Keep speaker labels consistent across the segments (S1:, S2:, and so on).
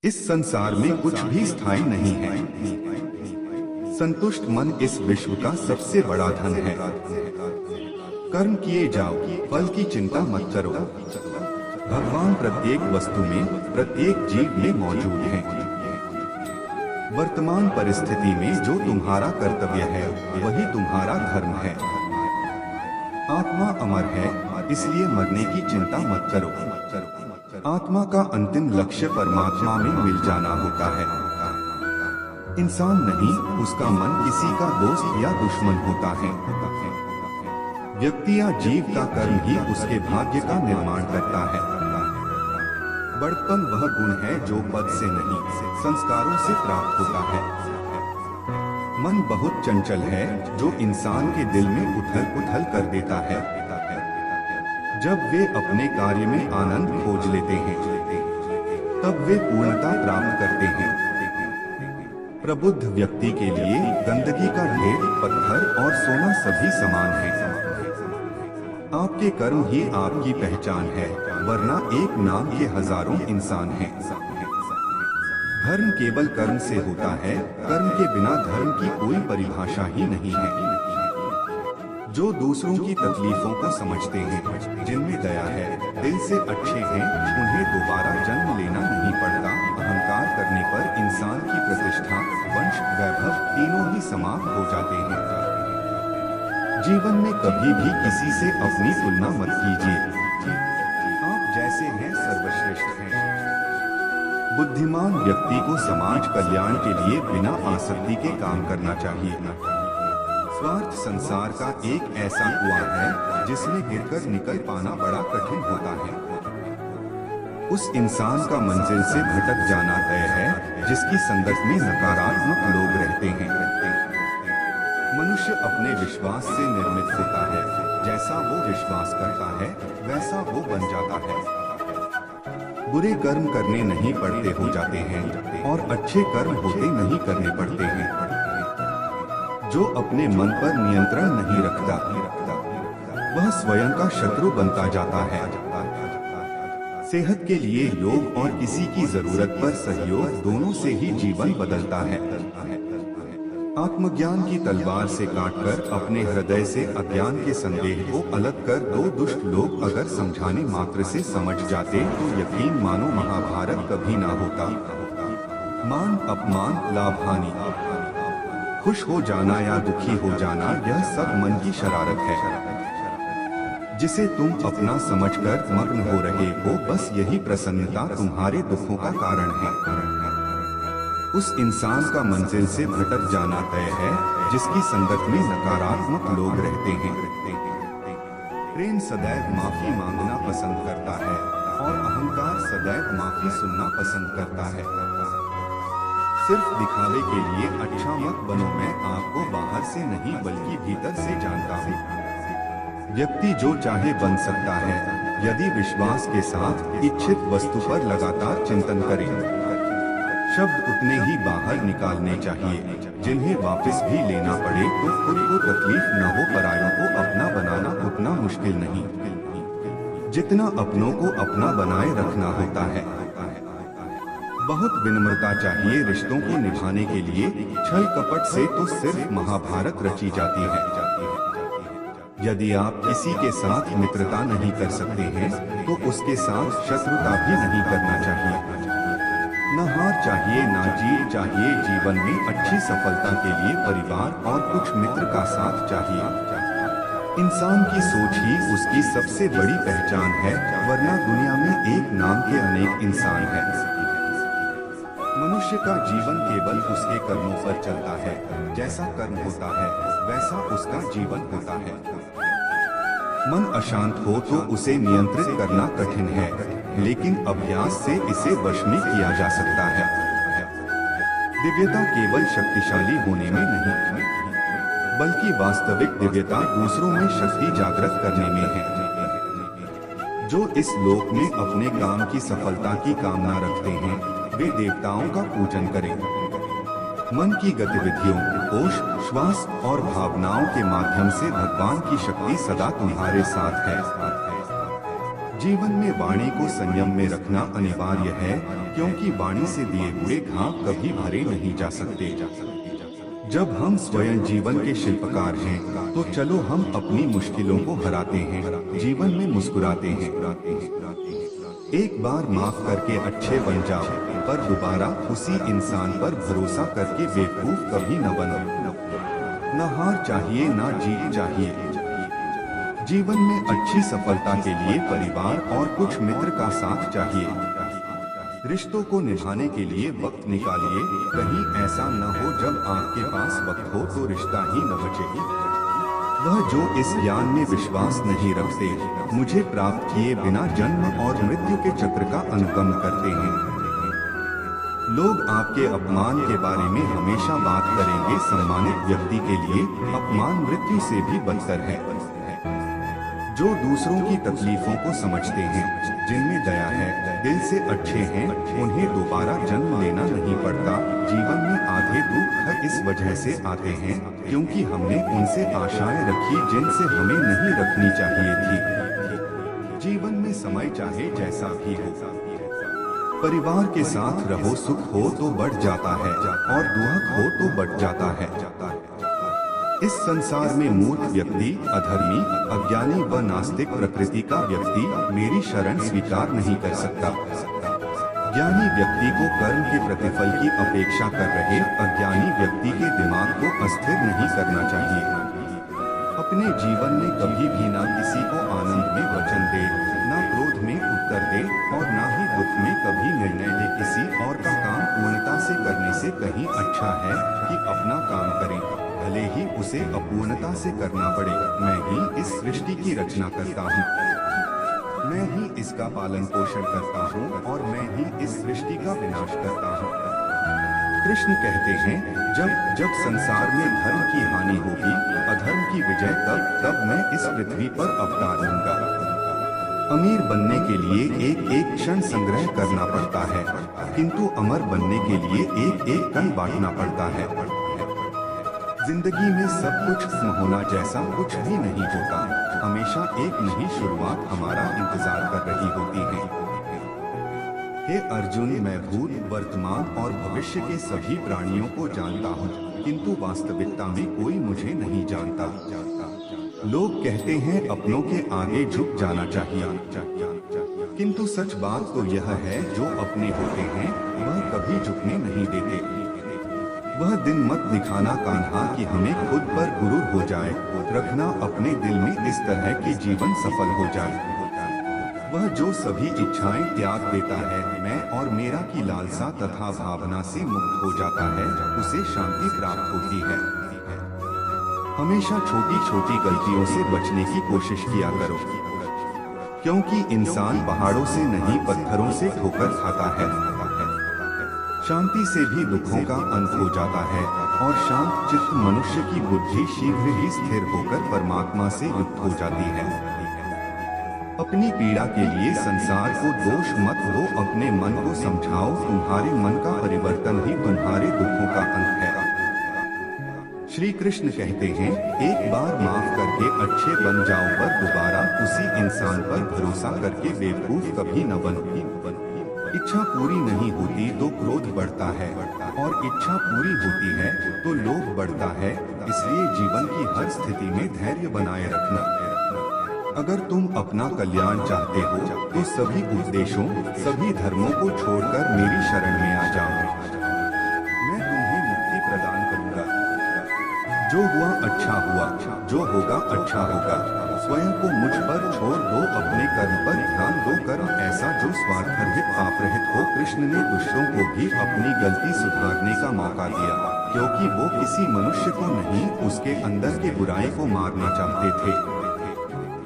S1: इस संसार में कुछ भी स्थायी नहीं है। संतुष्ट मन इस विश्व का सबसे बड़ा धन है। कर्म किए जाओ, फल की चिंता मत करो। भगवान प्रत्येक वस्तु में, प्रत्येक जीव में मौजूद हैं। वर्तमान परिस्थिति में जो तुम्हारा कर्तव्य है वही तुम्हारा धर्म है। आत्मा अमर है, इसलिए मरने की चिंता मत करो। आत्मा का अंतिम लक्ष्य परमात्मा में मिल जाना होता है। इंसान नहीं, उसका मन किसी का दोस्त या दुश्मन होता है। व्यक्ति या जीव का कर्म ही उसके भाग्य का निर्माण करता है। बड़प्पन वह गुण है जो पद से नहीं, संस्कारों से प्राप्त होता है। मन बहुत चंचल है जो इंसान के दिल में उथल पुथल कर देता है। जब वे अपने कार्य में आनंद खोज लेते हैं तब वे पूर्णता प्राप्त करते हैं। प्रबुद्ध व्यक्ति के लिए गंदगी का ढेर, पत्थर और सोना सभी समान है। आपके कर्म ही आपकी पहचान है, वरना एक नाम के हजारों इंसान हैं। धर्म केवल कर्म से होता है, कर्म के बिना धर्म की कोई परिभाषा ही नहीं है। जो दूसरों की तकलीफों को समझते हैं, जिनमें दया है, दिल से अच्छे हैं, उन्हें दोबारा जन्म लेना नहीं पड़ता। अहंकार करने पर इंसान की प्रतिष्ठा, वंश, वैभव तीनों ही समाप्त हो जाते हैं। जीवन में कभी भी किसी से अपनी तुलना मत कीजिए। आप जैसे हैं सर्वश्रेष्ठ हैं। बुद्धिमान व्यक्ति को समाज कल्याण के लिए बिना आसक्ति के काम करना चाहिए। स्वार्थ संसार का एक ऐसा कुआं है जिसमें गिरकर निकल पाना बड़ा कठिन होता है। उस इंसान का मंजिल से भटक जाना तय है जिसकी संगत में नकारात्मक लोग रहते हैं। मनुष्य अपने विश्वास से निर्मित होता है। जैसा वो विश्वास करता है वैसा वो बन जाता है। बुरे कर्म करने नहीं पड़ते हो जाते हैं और अच्छे कर्म होते नहीं करने पड़ते हैं। जो अपने मन पर नियंत्रण नहीं रखता वह स्वयं का शत्रु बनता जाता है। सेहत के लिए योग और किसी की जरूरत पर सहयोग दोनों से ही जीवन बदलता है। आत्मज्ञान की तलवार से काटकर अपने हृदय से अज्ञान के संदेह को अलग कर दो दुष्ट लोग अगर समझाने मात्र से समझ जाते तो यकीन मानो महाभारत कभी ना होता। मान अपमान, लाभ हानि, खुश हो जाना या दुखी हो जाना, यह सब मन की शरारत है जिसे तुम अपना समझकर मग्न हो रहे हो। बस यही प्रसन्नता तुम्हारे दुखों का कारण है। उस इंसान का मंजिल से भटक जाना तय है जिसकी संगत में नकारात्मक लोग रहते हैं। प्रेम सदैव माफी मांगना पसंद करता है और अहंकार सदैव माफी सुनना पसंद करता है। सिर्फ दिखावे के लिए अच्छा मत बनो। मैं आपको बाहर से नहीं बल्कि भीतर से जानता हूँ। व्यक्ति जो चाहे बन सकता है यदि विश्वास के साथ इच्छित वस्तु पर लगातार चिंतन करे। शब्द उतने ही बाहर निकालने चाहिए जिन्हें वापस भी लेना पड़े तो खुद को तकलीफ न हो। परायों को अपना बनाना उतना मुश्किल नहीं जितना अपनों को अपना बनाए रखना होता है। बहुत विनम्रता चाहिए रिश्तों को निभाने के लिए। छल कपट से तो सिर्फ महाभारत रची जाती है। यदि आप किसी के साथ मित्रता नहीं कर सकते हैं तो उसके साथ शत्रुता भी नहीं करना चाहिए। न हार चाहिए न जीत चाहिए। जीवन में अच्छी सफलता के लिए परिवार और कुछ मित्र का साथ चाहिए। इंसान की सोच ही उसकी सबसे बड़ी पहचान है, वरना दुनिया में एक नाम के अनेक इंसान हैं। मनुष्य का जीवन केवल उसके कर्मों पर चलता है। जैसा कर्म होता है वैसा उसका जीवन होता है। मन अशांत हो तो उसे नियंत्रित करना कठिन है, लेकिन अभ्यास से इसे वश में किया जा सकता है। दिव्यता केवल शक्तिशाली होने में नहीं बल्कि वास्तविक दिव्यता दूसरों में शक्ति जागृत करने में है। जो इस लोक में अपने काम की सफलता की कामना रखते हैं वे देवताओं का पूजन करें। मन की गतिविधियों, होश, श्वास और भावनाओं के माध्यम से भगवान की शक्ति सदा तुम्हारे साथ है। जीवन में वाणी को संयम में रखना अनिवार्य है, क्योंकि वाणी से दिए हुए घाव कभी भरे नहीं जा सकते। जब हम स्वयं जीवन के शिल्पकार हैं, तो चलो हम अपनी मुश्किलों को हराते हैं, जीवन में मुस्कुराते हैं। एक बार माफ करके अच्छे बन जाओ, पर दोबारा उसी इंसान पर भरोसा करके बेवकूफ कभी न बनो। न हार चाहिए, न जीत चाहिए। जीवन में अच्छी सफलता के लिए परिवार और कुछ मित्र का साथ चाहिए। रिश्तों को निभाने के लिए वक्त निकालिए, कहीं ऐसा न हो जब आपके पास वक्त हो तो रिश्ता ही न बचेगी। वह जो इस ज्ञान में विश्वास नहीं रखते, मुझे प्राप्त किए बिना जन्म और मृत्यु के चक्र का अनुगमन करते हैं। लोग आपके अपमान के बारे में हमेशा बात करेंगे। सम्मानित व्यक्ति के लिए अपमान मृत्यु से भी बदतर है। जो दूसरों की तकलीफों को समझते हैं, जिनमें दया है, दिल से अच्छे हैं, उन्हें दोबारा जन्म लेना नहीं पड़ता। जीवन में आधे दुख इस वजह से आते हैं क्योंकि हमने उनसे आशाएं रखी जिनसे हमें नहीं रखनी चाहिए थी। जीवन में समय चाहे जैसा भी हो, परिवार के साथ रहो। सुख हो तो बढ़ जाता है और दुख हो तो बढ़ जाता है। इस संसार में मूर्ख व्यक्ति, अधर्मी, अज्ञानी व नास्तिक प्रकृति का व्यक्ति मेरी शरण स्वीकार नहीं कर सकता। ज्ञानी व्यक्ति को कर्म के प्रतिफल की अपेक्षा कर रहे अज्ञानी व्यक्ति के दिमाग को अस्थिर नहीं करना चाहिए। अपने जीवन में कभी भी ना किसी को आनंद में वचन दे, ना क्रोध में उत्तर दे और ना ही दुख में कभी निर्णय ले। किसी और का काम पूर्णता से करने से कहीं अच्छा है कि अपना काम करें, भले ही उसे अपूर्णता से करना पड़े। मैं ही इस सृष्टि की रचना करता हूँ, मैं ही इसका पालन पोषण करता हूँ और मैं ही इस सृष्टि का विनाश करता हूँ। कृष्ण कहते हैं, जब जब संसार में धर्म की हानि होगी, अधर्म की विजय, तब मैं इस पृथ्वी पर अवतार लूंगा। अमीर बनने के लिए एक एक क्षण संग्रह करना पड़ता है, किंतु अमर बनने के लिए एक एक कण बांटना पड़ता है। जिंदगी में सब कुछ होना जैसा कुछ भी नहीं होता। हमेशा एक नई शुरुआत हमारा इंतजार कर रही होती है। हे अर्जुन, मैं भूत, वर्तमान और भविष्य के सभी प्राणियों को जानता हूँ, किंतु वास्तविकता में कोई मुझे नहीं जानता। लोग कहते हैं अपनों के आगे झुक जाना चाहिए, किंतु सच बात तो यह है, जो अपने होते हैं वह कभी झुकने नहीं देते। वह दिन मत दिखाना कान्हा कि हमें खुद पर गुरूर हो जाए, रखना अपने दिल में इस तरह कि जीवन सफल हो जाए। वह जो सभी इच्छाएं त्याग देता है, मैं और मेरा की लालसा तथा भावना से मुक्त हो जाता है, उसे शांति प्राप्त होती है। हमेशा छोटी छोटी गलतियों से बचने की कोशिश किया करो, क्योंकि इंसान पहाड़ों से नहीं पत्थरों से ठोकर खाता है। शांति से भी दुखों का अंत हो जाता है और शांत चित्त मनुष्य की बुद्धि शीघ्र ही स्थिर होकर परमात्मा से युक्त हो जाती है। अपनी पीड़ा के लिए संसार को दोष मत दो, अपने मन को समझाओ। तुम्हारे मन का परिवर्तन ही तुम्हारे दुखों का अंत है। श्री कृष्ण कहते हैं, एक बार माफ करके अच्छे बन जाओ, पर दोबारा उसी इंसान पर भरोसा करके बेवकूफ कभी न बनो। इच्छा पूरी नहीं होती तो क्रोध बढ़ता है और इच्छा पूरी होती है तो लोभ बढ़ता है। इसलिए जीवन की हर स्थिति में धैर्य बनाए रखना। अगर तुम अपना कल्याण चाहते हो तो सभी उपदेशों, सभी धर्मों को छोड़कर मेरी शरण में आ जाओ। मैं तुम्हें मुक्ति प्रदान करूंगा। जो हुआ अच्छा हुआ, जो होगा अच्छा होगा। स्वयं को मुझ पर छोड़ दो, अपने कर्म पर ध्यान दो। कर्म ऐसा जो स्वार्थरहित आपरहित हो। कृष्ण ने दूसरों को भी अपनी गलती सुधारने का मौका दिया, क्योंकि वो किसी मनुष्य को नहीं, उसके अंदर के बुराई को मारना चाहते थे।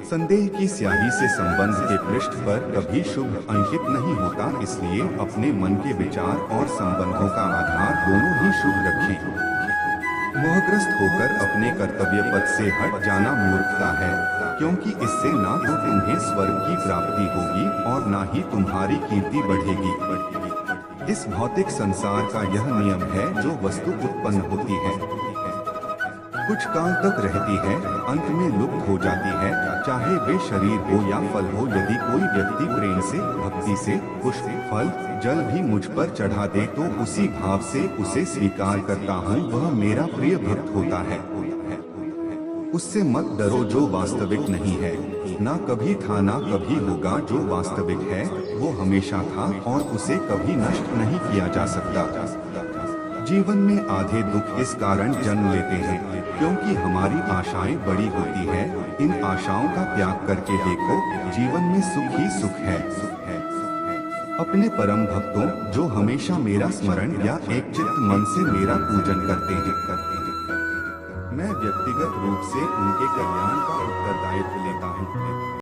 S1: संदेह की स्याही से संबंध के पृष्ठ पर कभी शुभ अंकित नहीं होता, इसलिए अपने मन के विचार और संबंधों का आधार दोनों ही शुभ रखें। मोहग्रस्त होकर अपने कर्तव्य पथ से हट जाना मूर्खता है, क्योंकि इससे ना तो तुम्हें स्वर्ग की प्राप्ति होगी और ना ही तुम्हारी कीर्ति बढ़ेगी। इस भौतिक संसार का यह नियम है, जो वस्तु उत्पन्न होती है कुछ काल तक रहती है, अंत में लुप्त हो जाती है, चाहे वे शरीर हो या फल हो। यदि कोई व्यक्ति प्रेम से, भक्ति से पुष्प, फल, जल भी मुझ पर चढ़ा दे तो उसी भाव से उसे स्वीकार करता हूँ, वह मेरा प्रिय भक्त होता है। उससे मत डरो जो वास्तविक नहीं है, ना कभी था ना कभी होगा। जो वास्तविक है वो हमेशा था और उसे कभी नष्ट नहीं किया जा सकता। जीवन में आधे दुख इस कारण जन्म लेते हैं क्योंकि हमारी आशाएं बड़ी होती है। इन आशाओं का त्याग करके देखो, जीवन में सुख ही सुख है। अपने परम भक्तों जो हमेशा मेरा स्मरण या एक चित्त मन से मेरा पूजन करते हैं, मैं व्यक्तिगत रूप से उनके कल्याण का उत्तरदायित्व लेता हूं।